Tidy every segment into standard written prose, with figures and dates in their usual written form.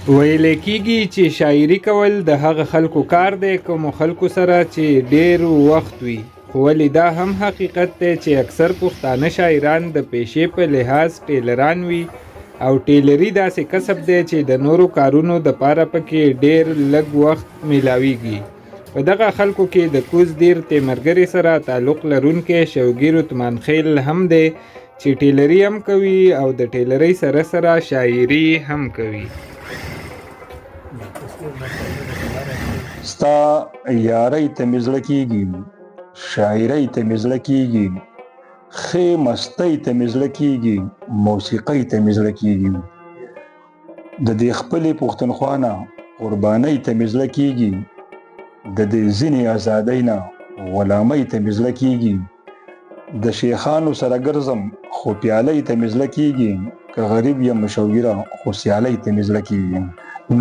ویل کېږي چې شاعري کول د هغه خلکو کار دی کومو خلکو سره چې ډېر وخت وي، خو ولې دا هم حقیقت دی چې اکثر پښتانه شاعران د پیشې په لحاظ ټیلران وي او ټیلري داسې کسب دی چې د نورو کارونو دپاره پکې ډېر لږ وخت میلاویږي. په دغه خلکو کې د کوز دیر تیمرګرې سره تعلق لرونکی شوګیر عثمان خیل هم دی چې ټیلري هم کوي او د ټیلرۍ سره سره شاعري هم کوي. ستا یارۍ ته مې زړه کېږي، شاعرۍ ته مې زړه کېږي، ښې مستۍ ته مې زړه کېږي، موسیقۍ ته مې زړه کېږي، د دې خپلې پښتونخوا نه قربانۍ ته مې زړه کېږي، د دې ځینې ازادۍ نه غلامۍ ته مې زړه کېږي، د شیخانو سره ګرځم خو پیالۍ ته مې زړه کېږي، که غریب یم شوګیره خو سیالۍ ته مې زړه کېږي.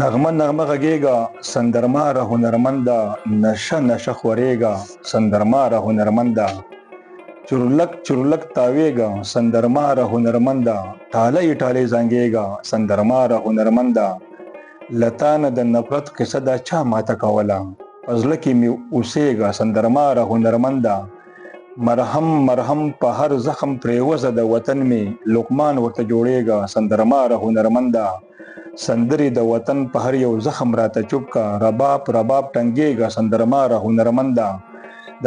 نغمه نغمه غږېږه سندرماره هنرمنده، نشه نشه خورېږه سندرماره هنرمنده، چورلک چورلک تاوېږه سندرماره هنرمنده، ټالۍ ټالۍ زنګېږه سندرماره هنرمنده، له تا نه د نفرت قصه دا چا ماته کوله، په زړه کې مې اوسېږه سندرماره هنرمنده، مرهم مرهم په هر زخم پرېوزه د وطن مې لقمان ورته جوړېږه سندرماره هنرمنده، سندرې د وطن په هر یو زخم راته چوپ کا، رباب رباب ټنګېږه سندرماره هنرمنده،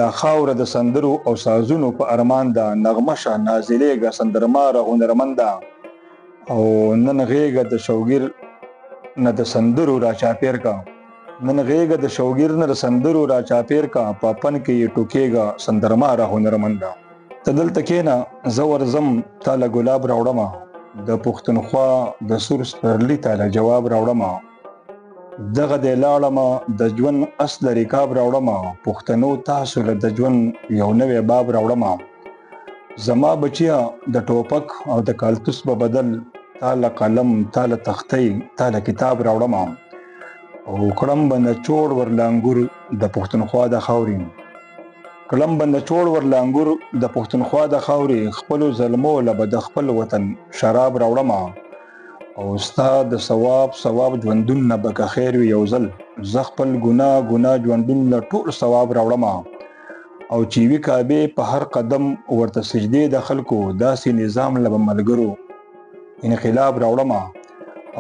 دا خاوره د سندرو او سازونو په ارمان ده، نغمه شه نازلېږه سندرماره هنرمنده، او نن غېږه د شوګیر نه د سندرو را چاپېر کا، نن غېږه د شوګیر نه د سندرو را چاپېر کا، په پن کې یې ټوکېږه سندرماره هنرمنده. ته دلته کښېنه زه ورځم تا له ګلاب راوړمه، د پښتونخوا د سور سپرلي تاله جواب راوړمه، دغه دی لاړمه د ژوند اصل رکاب راوړمه، پښتنو تاسو له د ژوند یو نوی باب راوړمه، زما بچیا د ټوپک او د کالتوس په بدل تاله قلم تاله تختۍ تاله کتاب راوړمه، او کړم به نچوړ ور لانګور د پښتونخوا د خاورې، کړم به نچوړ ور لانګور د پښتونخوا د خاورې، خپلو زلمو له به د خپل وطن شراب راوړمه، او ستا د ثواب ثواب ژوندون نه به که خیر وي یو ځل، زه خپل ګناه ګناه ژوندون له ټول ثواب راوړمه، او چې وي کعبې په هر قدم ورته سجدې د خلکو، داسې نظام له به ملګرو انقلاب راوړمه،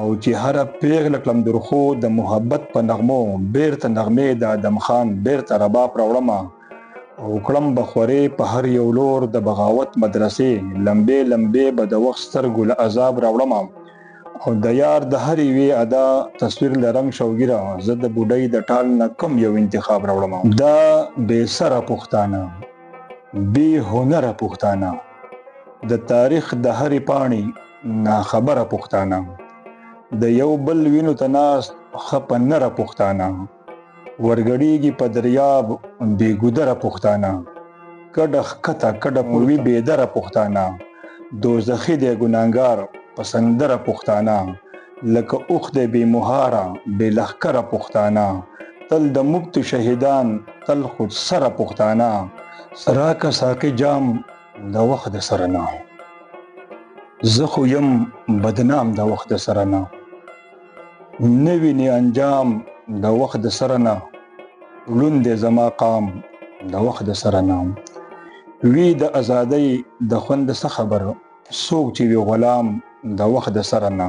او چې هره پیغله کړم درخو د محبت په نغمو، بیرته نغمې د ادم خان بیرته رباب راوړمه، او کړم به خورې په هر یو لور د بغاوت مدرسې، لمبې لمبې به د وخت سترګو له عذاب راوړمه، او د یار د هر یوې ادا تصویر له رنګ شوګیره، زه د بوډۍ د ټال نه کم یو انتخاب راوړمه. دا بې سره پښتانه بې هنره پښتانه، د تاریخ د هرې پاڼې ناخبره پښتانه، د یو بل وینو ته ناست ښه په نره پښتانه، ورګډېږي په دریاب بې ګودره پښتانه، کډه ښکته کډه پوروي بېدره پښتانه، دوزخي دی ګناهګار په سندره پښتانه، لکه اوښ دی بې مهاره بې لښکره پښتانه، تل د مفتو شهیدان تل خودسره پښتانه، راکه ساقي جام د وخت د سره نه، زه خو یم بدنام د وخت د سره نه، نه ویني انجام د وخت د سره نه، ړوند دی زما قام د وخت د سره نه، وي د ازادۍ د خوند څه خبر څوک چې وي غلام د وخت د سره نه،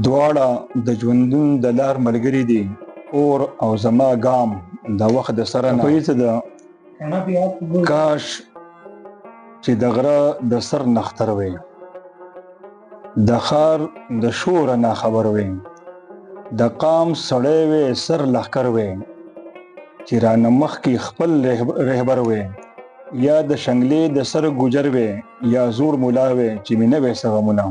دواړه د ژوندون د لار ملګري دي، اور او زما ګام د وخت د سره نه، په ده کاش چې د غره د سر نختر وي، د ښار د شوره ناخبر وي، د قام سړی وی سر لښکر وی، چې رانه مخکې خپل رهبر وی، یا د شنګلې د سر ګوجر وی، یا زوړ ملا وی چې مې نه وی څه غمونه.